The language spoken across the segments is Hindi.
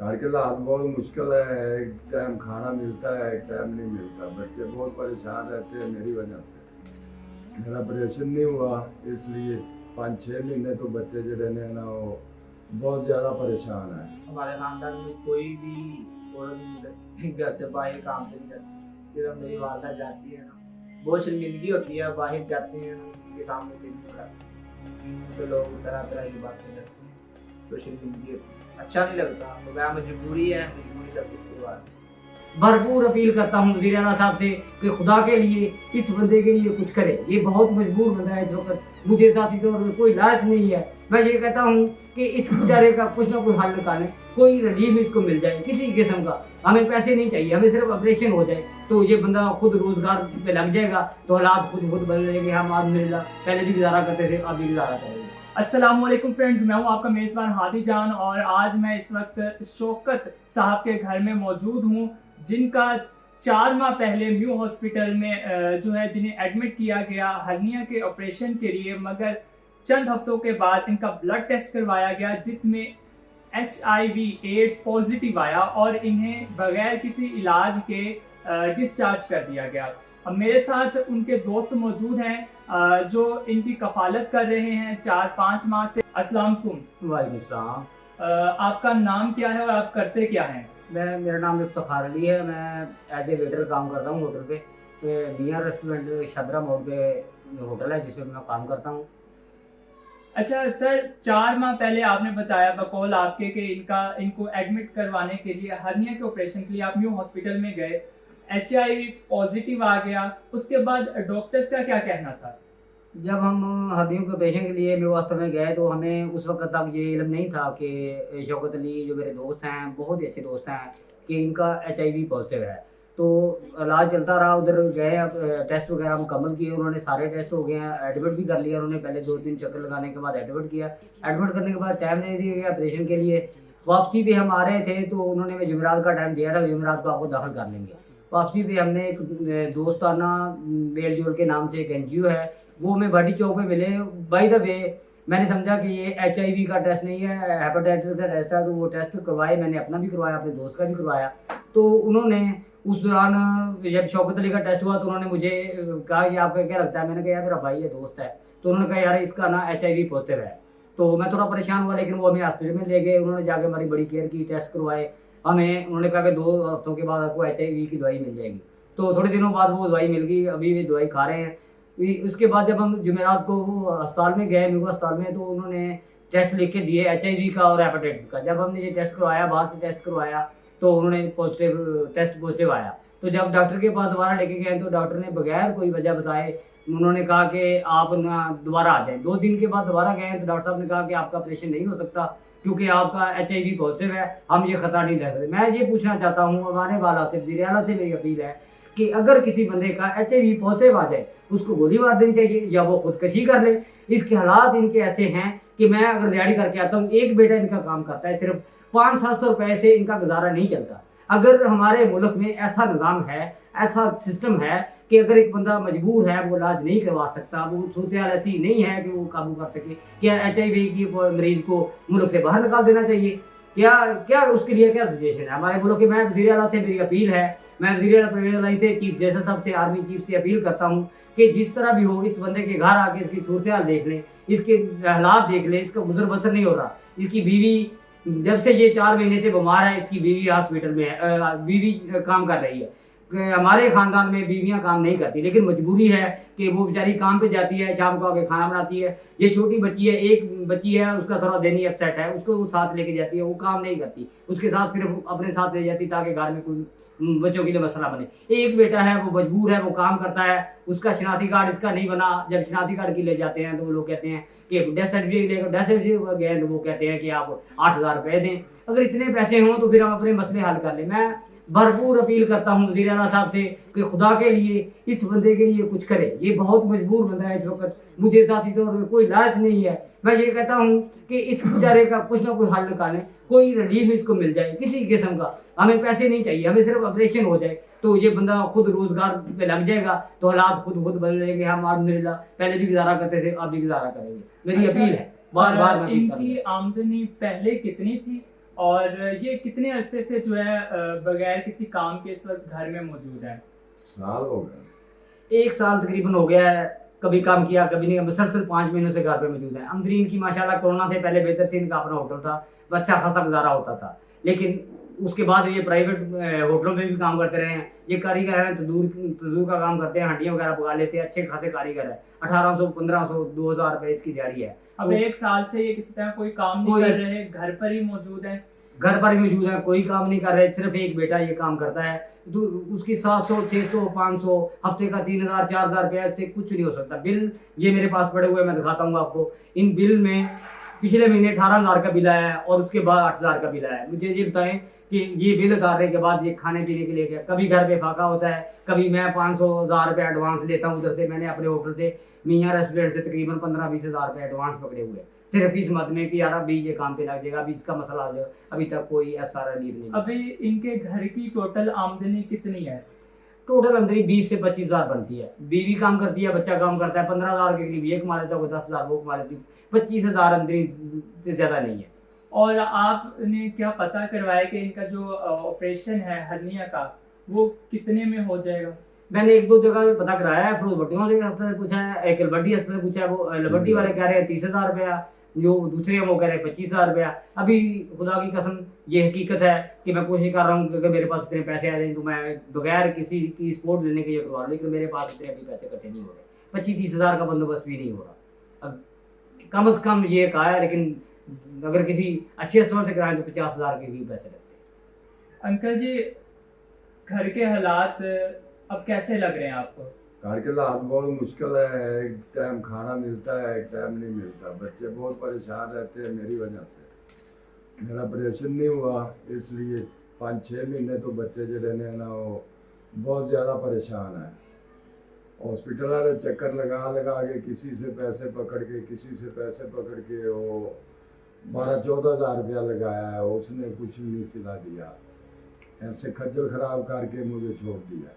घर के हालात बहुत मुश्किल है। एक टाइम खाना मिलता है, एक टाइम नहीं मिलता। बच्चे बहुत परेशान रहते हैं मेरी वजह से। मेरा ऑपरेशन नहीं हुआ इसलिए 5-6 महीने तो बच्चे जो रहने ना वो बहुत ज़्यादा परेशान है। हमारे खानदान में कोई भी औरत घर से बाहर काम नहीं करती, सिर्फ मेरी वालदा जाती है ना, बहुत शर्मिंदगी होती है, बाहर जाती है किसी के सामने से नहीं पड़ाती तो लोग तरह तरह की बातें करते हैं, तो शर्मिंदगी होती है, अच्छा नहीं लगता। मगर मजबूरी है, मजबूरी सब कुछ हुआ है। भरपूर अपील करता हूँ वज़ीर आला साहब से कि खुदा के लिए इस बंदे के लिए कुछ करे। ये बहुत मजबूर बंदा है इस वक्त, मुझे ज़ाती तौर पर कोई लालच नहीं है। मैं ये कहता हूँ कि इस बेचारे का कुछ ना कुछ हल निकालें, कोई रिलीफ इसको मिल जाए किसी किस्म का। हमें पैसे नहीं चाहिए, हमें सिर्फ ऑपरेशन हो जाए तो ये बंदा खुद रोजगार पे लग जाएगा, तो हालात खुद बदल जाएंगे। हम अल्हम्दुलिल्लाह पहले भी गुजारा करते थे, अब भी गुजारा करेंगे। अस्सलाम वालेकुम फ्रेंड्स, मैं हूं आपका मेज़बान हादी जान और आज मैं इस वक्त शौकत साहब के घर में मौजूद हूं, जिनका 4 माह पहले म्यू हॉस्पिटल में जो है जिन्हें एडमिट किया गया हर्निया के ऑपरेशन के लिए, मगर चंद हफ्तों के बाद इनका ब्लड टेस्ट करवाया गया जिसमें HIV एड्स पॉजिटिव आया और इन्हें बगैर किसी इलाज के डिस्चार्ज कर दिया गया। अब मेरे साथ उनके दोस्त मौजूद हैं जो इनकी कफालत कर रहे हैं 4-5 माह से। अस्सलाम वालेकुम। वालेकुम सलाम। आपका नाम क्या है और आप करते क्या हैं? मेरा नाम इफ्तिखार अली है। मैं एज ए वेटर काम करता हूँ होटल पे, बिया रेस्टोरेंट शदरा मोड़ पे होटल है जिसमें मैं काम करता हूँ। अच्छा सर, 4 माह पहले आपने बताया बकौल आपके कि इनको एडमिट करवाने के लिए हर्निया के ऑपरेशन के लिए आप न्यू हॉस्पिटल में गए, HIV पॉजिटिव आ गया, उसके बाद डॉक्टर्स का क्या कहना था? जब हम हड्डियों के ऑपरेशन के लिए मेवास्ता में गए तो हमें उस वक्त तक ये इल्म नहीं था कि शौकत अली जो मेरे दोस्त हैं, बहुत ही अच्छे दोस्त हैं, कि इनका HIV पॉजिटिव है। तो इलाज चलता रहा, उधर गए, टेस्ट वगैरह मुकम्मल किए, उन्होंने सारे टेस्ट हो गए हैं, एडमिट भी कर लिया उन्होंने। पहले 2-3 चक्कर लगाने के बाद एडमिट किया। एडमिट करने के बाद टाइम नहीं दिया गया ऑपरेशन के लिए। वापसी पे हम आ रहे थे तो उन्होंने हमें जुमेरात का टाइम दिया था, जुमेरात को आपको दाखिल कर लेंगे। वापसी पे हमने एक दोस्ताना मेल जोल के नाम से एक NGO है, वो हमें भाटी चौक में मिले। बाय द वे मैंने समझा कि ये HIV का टेस्ट नहीं है, हेपेटाइटिस का टेस्ट है, तो वो टेस्ट करवाए। मैंने अपना भी करवाया, अपने दोस्त का भी करवाया। तो उन्होंने उस दौरान जब शौकत अली का टेस्ट हुआ तो उन्होंने मुझे कहा कि आपका क्या लगता है? मैंने कहा यार मेरा भाई है, दोस्त है। तो उन्होंने कहा यार इसका ना HIV पॉजिटिव है। तो मैं थोड़ा परेशान हुआ, लेकिन वो हमें हॉस्पिटल में ले गए। उन्होंने जाके हमारी बड़ी केयर की, टेस्ट करवाए हमें। उन्होंने कहा कि 2 हफ्तों के बाद आपको HIV की दवाई मिल जाएगी। तो थोड़े दिनों बाद वो दवाई मिल गई, अभी भी दवाई खा रहे हैं। उसके बाद जब हम जुमेरात को अस्पताल में गए, म्यू अस्पताल में, तो उन्होंने टेस्ट लिख के दिए HIV का और हेपेटाइटिस का। जब हमने ये टेस्ट करवाया, बाहर से टेस्ट करवाया, तो उन्होंने टेस्ट पॉजिटिव आया। तो जब डॉक्टर के पास दोबारा लेके गए तो डॉक्टर ने बगैर कोई वजह बताए उन्होंने कहा कि आप ना दोबारा आ जाएं। 2 दिन के बाद दोबारा गए तो डॉक्टर साहब ने कहा कि आपका ऑपरेशन नहीं हो सकता क्योंकि आपका HIV पॉजिटिव है, हम ये खतरा नहीं ले सकते। मैं ये पूछना चाहता हूँ हमारे वाला से, वज़ीर आला से मेरी अपील है कि अगर किसी बंदे का HIV पॉजिटिव आ जाए उसको गोली मार देनी चाहिए या वो खुदकशी कर ले। इसके हालात इनके ऐसे हैं कि मैं अगर दिहाड़ी करके आता हूँ, एक बेटा इनका काम करता है, सिर्फ 500-700 रुपए से इनका गुजारा नहीं चलता। अगर हमारे मुल्क में ऐसा निज़ाम है, ऐसा सिस्टम है कि अगर एक बंदा मजबूर है, वो इलाज नहीं करवा सकता, वो सूरत हाल ऐसी नहीं है कि वो काबू कर सके, क्या HIV की मरीज को मुल्क से बाहर निकाल देना चाहिए? क्या उसके लिए क्या सजेशन है हमारे मुल्क के? मैं वज़ीर आला से मेरी अपील है, मैं वज़ीर आला परवेज़ इलाही से, चीफ जस्टिस साहब से, आर्मी चीफ से अपील करता हूँ कि जिस तरह भी हो इस बंदे के घर आके इसकी सूरत हाल देख लें, इसके हालात देख लें। इसका गुजर बसर नहीं हो रहा। इसकी बीवी जब से ये 4 महीने से बीमार है, इसकी बीवी हॉस्पिटल में है, बीवी काम कर रही है। हमारे ख़ानदान में बीवियां काम नहीं करती, लेकिन मजबूरी है कि वो बेचारी काम पे जाती है, शाम को आके खाना बनाती है। ये छोटी बच्ची है, एक बच्ची है, उसका थोड़ा देनी अपसेट है, उसको वो साथ लेके जाती है, वो काम नहीं करती, उसके साथ सिर्फ अपने साथ ले जाती ताकि घर में कोई बच्चों के लिए मसला बने। एक बेटा है, वो मजबूर है, वो काम करता है, उसका शनाख्ती कार्ड इसका नहीं बना। जब शनाख्ती कार्ड की ले जाते हैं तो वो लोग कहते हैं कि डेथ सर्टिफिकेट लेकर, डेथ सर्टिफिकेट गए तो वो कहते हैं कि आप 8,000 रुपये दें। अगर इतने पैसे हों तो फिर हम अपने मसले हल कर लें। मैं भरपूर अपील करता हूँ वज़ीर आला साहब से कि खुदा के लिए इस बंदे के लिए कुछ करे। ये बहुत मजबूर बंदा है इस वक्त, मुझे ज़ाती तौर पर कोई लालच नहीं है। मैं ये कहता हूँ कि इस बेचारे का कुछ ना कुछ हल निकालें, कोई रिलीफ इसको मिल जाए किसी किस्म का। हमें पैसे नहीं चाहिए, हमें सिर्फ ऑपरेशन हो जाए तो ये बंदा खुद रोजगार पे लग जाएगा, तो हालात खुद बदल जाएंगे। हम अल्हम्दुलिल्लाह पहले भी गुजारा करते थे, अब भी गुजारा करेंगे। मेरी अपील है, बार बार इनकी आमदनी पहले कितनी थी और ये कितने अरसे से जो है बगैर किसी काम के इस वक्त घर में मौजूद है? साल हो गया। 1 साल तकरीबन हो गया है। कभी काम किया कभी नहीं। मुसलसल 5 महीनों से घर पे मौजूद है। आमदनी इनकी माशाल्लाह कोरोना से पहले बेहतर थी। इनका अपना होटल था, अच्छा खासा गुजारा होता था। लेकिन उसके बाद ये प्राइवेट होटलों में भी काम करते रहे हैं। ये कारीगर हैं, तंदूर का काम करते हैं, हंडियाँ वगैरह पका लेते हैं। अच्छे खासे कारीगर है। 1800, 1500, 2000 रुपये इसकी दिहाड़ी है। अब तो 1 साल से ये किसी तरह कोई काम नहीं कोई- कर रहे, घर पर ही मौजूद है। घर पर भी मौजूद है, कोई काम नहीं कर रहे। सिर्फ एक बेटा ये काम करता है। तो उसकी 700, 600, 500, हफ्ते का 3000, 4000 रुपया से कुछ नहीं हो सकता। बिल ये मेरे पास पड़े हुए, मैं दिखाता हूँ आपको। इन बिल में पिछले महीने 18,000 का बिल आया है और उसके बाद 8,000 का बिल आया है। मुझे ये बताएं कि ये बिल उतारने के बाद ये खाने पीने के लिए क्या, कभी घर पे फाका होता है, कभी मैं 500,000 रुपये एडवांस लेता हूँ उधर से। मैंने अपने होटल से मियाँ रेस्टोरेंट से तकरीबन 15-20 हज़ार रुपये एडवांस पकड़े हुए, सिर्फ इस मद में कि यार अभी ये काम पे लग जाएगा, अभी इसका मसला हो जाएगा। अभी तक कोई ऐसा रिलीफ नहीं। अभी इनके घर की टोटल आमदनी कितनी है? टोटल आमदनी 20 से 25,000 बनती है। बीवी काम करती है, बच्चा काम करता है। 15,000 के करीब ये कमा लेता है, कोई 10,000 वो कमा लेती है। 25,000 आमदनी से ज़्यादा नहीं है। और आपने क्या पता करवाया कि इनका जो ऑपरेशन है हर्निया का, वो कितने में हो जाएगा? मैंने 1-2 जगह पता कराया है। फिर भट्टियों से अस्पताल पूछा है, एक लबड्डी अस्पताल पूछा है। वो लबड्डी वाले कह रहे हैं 30,000 रुपया, जो दूसरे हैं वो कह रहे हैं 25,000 रुपया। अभी खुदा की कसम ये हकीकत है कि मैं कोशिश कर रहा हूँ कि अगर मेरे पास इतने पैसे आ जाए तो मैं बगैर किसी की सपोर्ट लेने के ये करवा लूँ। लेकिन मेरे पास इतने अभी पैसे इकट्ठे नहीं हो रहे। 25-30 हज़ार का बंदोबस्त भी नहीं हो रहा। अब कम से कम ये कहा है, लेकिन अगर किसी अच्छे अस्पताल से कराएं तो 50,000 के भी पैसे लगते हैं। अंकल जी, घर के हालात अब कैसे लग रहे हैं आपको? घर के हालात बहुत मुश्किल है। एक टाइम खाना मिलता है, एक टाइम नहीं मिलता। बच्चे बहुत परेशान रहते हैं मेरी वजह से। मेरा ऑपरेशन नहीं हुआ इसलिए 5-6 महीने तो बच्चे जो रहने हैं ना वो बहुत ज़्यादा परेशान है। हॉस्पिटल वाले चक्कर लगा लगा के किसी से पैसे पकड़ के वो 12-14 हज़ार रुपया लगाया है। उसने कुछ नहीं सिला दिया। ऐसे खज्जल खराब करके मुझे छोड़ दिया।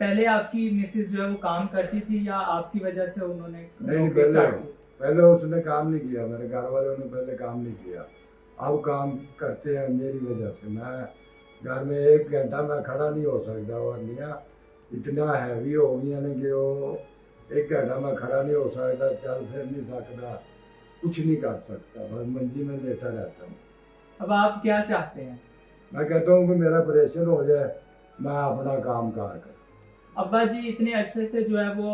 पहले आपकी मिसेज जो है वो काम करती थी या आपकी वजह से उन्होंने नहीं, नौकरी start की? पहले उसने काम नहीं किया। मेरे घर वालों ने पहले काम नहीं किया। अब काम करते हैं मेरी वजह से। मैं घर में 1 घंटा मैं खड़ा नहीं हो सकता। और निया इतना हैवी हो गया ना कि वो 1 घंटा मैं खड़ा नहीं हो सकता, चल फिर नहीं सकता, कुछ नहीं कर सकता, बस मंजी में लेटा रहता हूँ। अब आप क्या चाहते हैं? मैं कहता हूँ कि मेरा ऑपरेशन हो जाए, मैं अपना काम कार कर। अब्बा जी इतने अरसे से जो है वो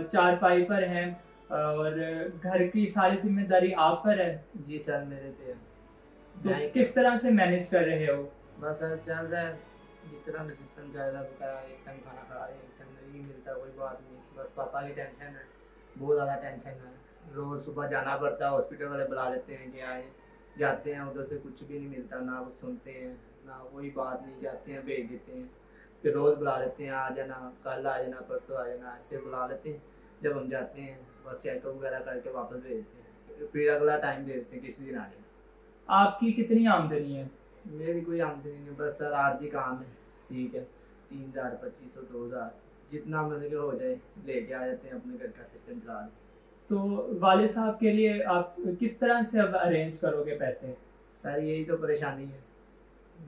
चारपाई पर हैं और घर की सारी जिम्मेदारी आप पर है, जी सर, मेरे पे तो मैं किस तरह से मैनेज कर रहे हो? बस सर चल रहा है जिस तरह का सिस्टम चल रहा है। बताया एक टाइम खाना खा रहे हैं, एक टाइम नहीं मिलता, कोई बात नहीं। बस पापा की टेंशन है, बहुत ज़्यादा टेंशन है। रोज़ सुबह जाना पड़ता है, हॉस्पिटल वाले बुला लेते हैं कि आए, जाते हैं, उधर से कुछ भी नहीं मिलता, ना कुछ सुनते हैं ना कोई बात नहीं। जाते हैं, भेज देते हैं, फिर रोज़ बुला लेते हैं, आ जाना, कल आ जाना, परसों आ जाना, ऐसे बुला लेते हैं। जब हम जाते हैं बस चेकअप वगैरह करके वापस भेज देते हैं, फिर अगला टाइम दे देते हैं किसी दिन आ जाए। आपकी कितनी आमदनी है? मेरी कोई आमदनी नहीं, बस सर आरती काम है, ठीक है। 3,000, 2,500, 2,000 जितना मुझे हो जाए लेके आ जाते हैं, अपने घर का सिस्टम चला लेते हैं। तो वालिद साहब के लिए आप किस तरह से अब अरेंज करोगे पैसे? सर यही तो परेशानी है,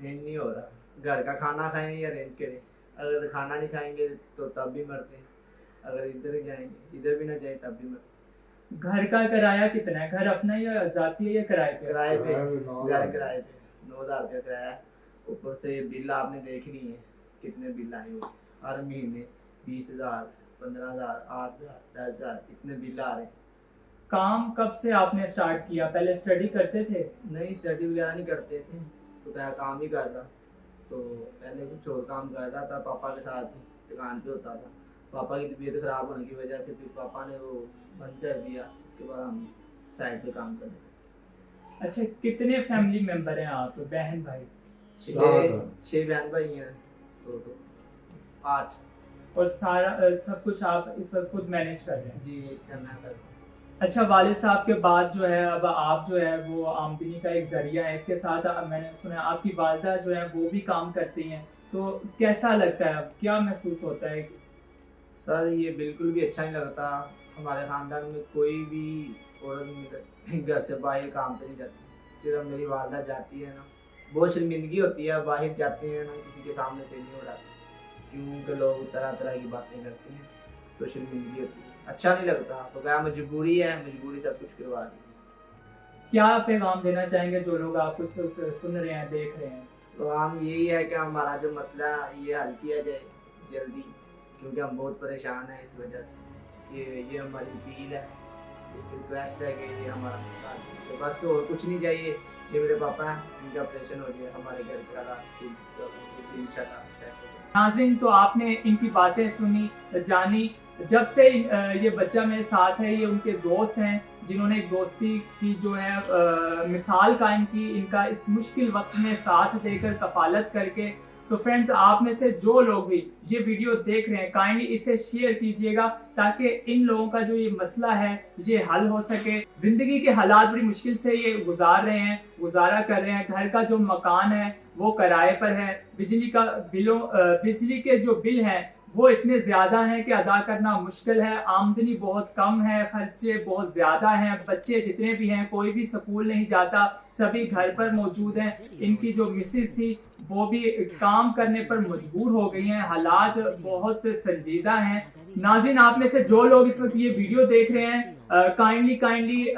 रेंज नहीं हो रहा। घर का खाना खाएं या रेंज करें, अगर खाना नहीं खाएंगे तो तब भी मरते हैं, अगर इधर जाएंगे इधर भी ना जाए तब भी मरते हैं। घर का किराया कितना है? घर अपना या जाती है या किराए पे? किराए पे, किराए पे 9,000 घर किराए पे 9,000 रुपया किराया है। ऊपर से बिल आपने देख ली है कितने बिल आए हुए हर महीने, 20,000, 15,000, 8,000, 10,000 इतने बिल आ रहे हैं। काम कब से आपने स्टार्ट किया? पहले स्टडी करते थे? नहीं, स्टडी वगैरह नहीं करते थे, तो क्या काम ही करता। तो पहले कुछ और काम कर रहा था, पापा के साथ दुकान पे होता था। पापा की तबीयत ख़राब होने की वजह से फिर पापा ने वो बंद कर दिया। उसके बाद हम साइड पे काम करने लगे। अच्छा, कितने फैमिली मेंबर हैं आप, बहन भाई? 6 बहन भाई हैं, तो 8। और सारा सब कुछ आप इस वक्त खुद मैनेज कर रहे हैं? जी, इस टाइम मैं करता हूँ। अच्छा, वालिद साहब के बाद जो है अब आप जो है वो आमदनी का एक जरिया है। इसके साथ मैंने सुना आपकी वालिदा जो है वो भी काम करती हैं, तो कैसा लगता है, अब क्या महसूस होता है? सर ये बिल्कुल भी अच्छा नहीं लगता। हमारे ख़ानदान में कोई भी औरत घर से बाहर काम पे नहीं जाती। सिर्फ मेरी वालदा जाती है ना, बहुत शर्मिंदगी होती है, बाहर जाते हैं ना किसी के सामने से नहीं उड़ाते क्योंकि लोग तरह तरह की बातें करते हैं, तो शर्मिंदगी होती है, अच्छा नहीं लगता। तो क्या मजबूरी है, मजबूरी सब कुछ करवा दी। क्या पैगाम देना चाहेंगे जो लोग आपको सुन रहे हैं, देख रहे हैं? तो हम यही है कि हमारा जो मसला है ये हल किया जाए जल्दी, क्योंकि हम बहुत परेशान हैं इस वजह से। ये हमारी अपील है, रिक्वेस्ट है कि ये हमारा मसला हल कीजिए। तो बस और कुछ नहीं चाहिए। ये मेरे पापा हैं, इनका ऑपरेशन हो जाए, हमारे घर के हालात इंशाल्लाह सेट हो जाए। नाज़रीन, तो आपने इनकी बातें सुनी, जानी। जब से ये बच्चा मेरे साथ है, ये उनके दोस्त हैं जिन्होंने एक दोस्ती की जो है मिसाल कायम की, इनका इस मुश्किल वक्त में साथ देकर, कफालत करके। तो फ्रेंड्स, आप में से जो लोग भी ये वीडियो देख रहे हैं, काइंडली इसे शेयर कीजिएगा ताकि इन लोगों का जो ये मसला है ये हल हो सके। जिंदगी के हालात बड़ी मुश्किल से ये गुजारा कर रहे हैं। घर का जो मकान है वो किराए पर है, बिजली के जो बिल हैं वो इतने ज़्यादा हैं कि अदा करना मुश्किल है। आमदनी बहुत कम है, खर्चे बहुत ज़्यादा हैं। बच्चे जितने भी हैं कोई भी स्कूल नहीं जाता, सभी घर पर मौजूद हैं। इनकी जो मिसेस थी वो भी काम करने पर मजबूर हो गई हैं। हालात बहुत संजीदा हैं। नाज़रीन, आप में से जो लोग इस वक्त ये वीडियो देख रहे हैं, काइंडली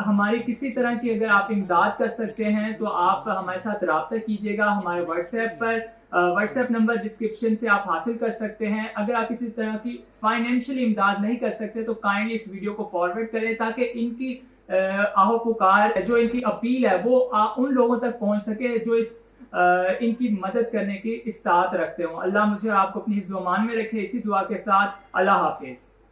हमारी किसी तरह की अगर आप इमदाद कर सकते हैं तो आप हमारे साथ रब्ता कीजिएगा हमारे व्हाट्सएप पर। व्हाट्सएप नंबर डिस्क्रिप्शन से आप हासिल कर सकते हैं। अगर आप किसी तरह की फाइनेंशियली इमदाद नहीं कर सकते तो काइंडली इस वीडियो को फॉरवर्ड करें ताकि इनकी आहो पुकार, जो इनकी अपील है वो उन लोगों तक पहुंच सके जो इनकी मदद करने की इस्तात रखते हों। अल्लाह मुझे आपको अपनी हिफ्ज़-ओ-मान में रखे। इसी दुआ के साथ अल्लाह हाफिज़।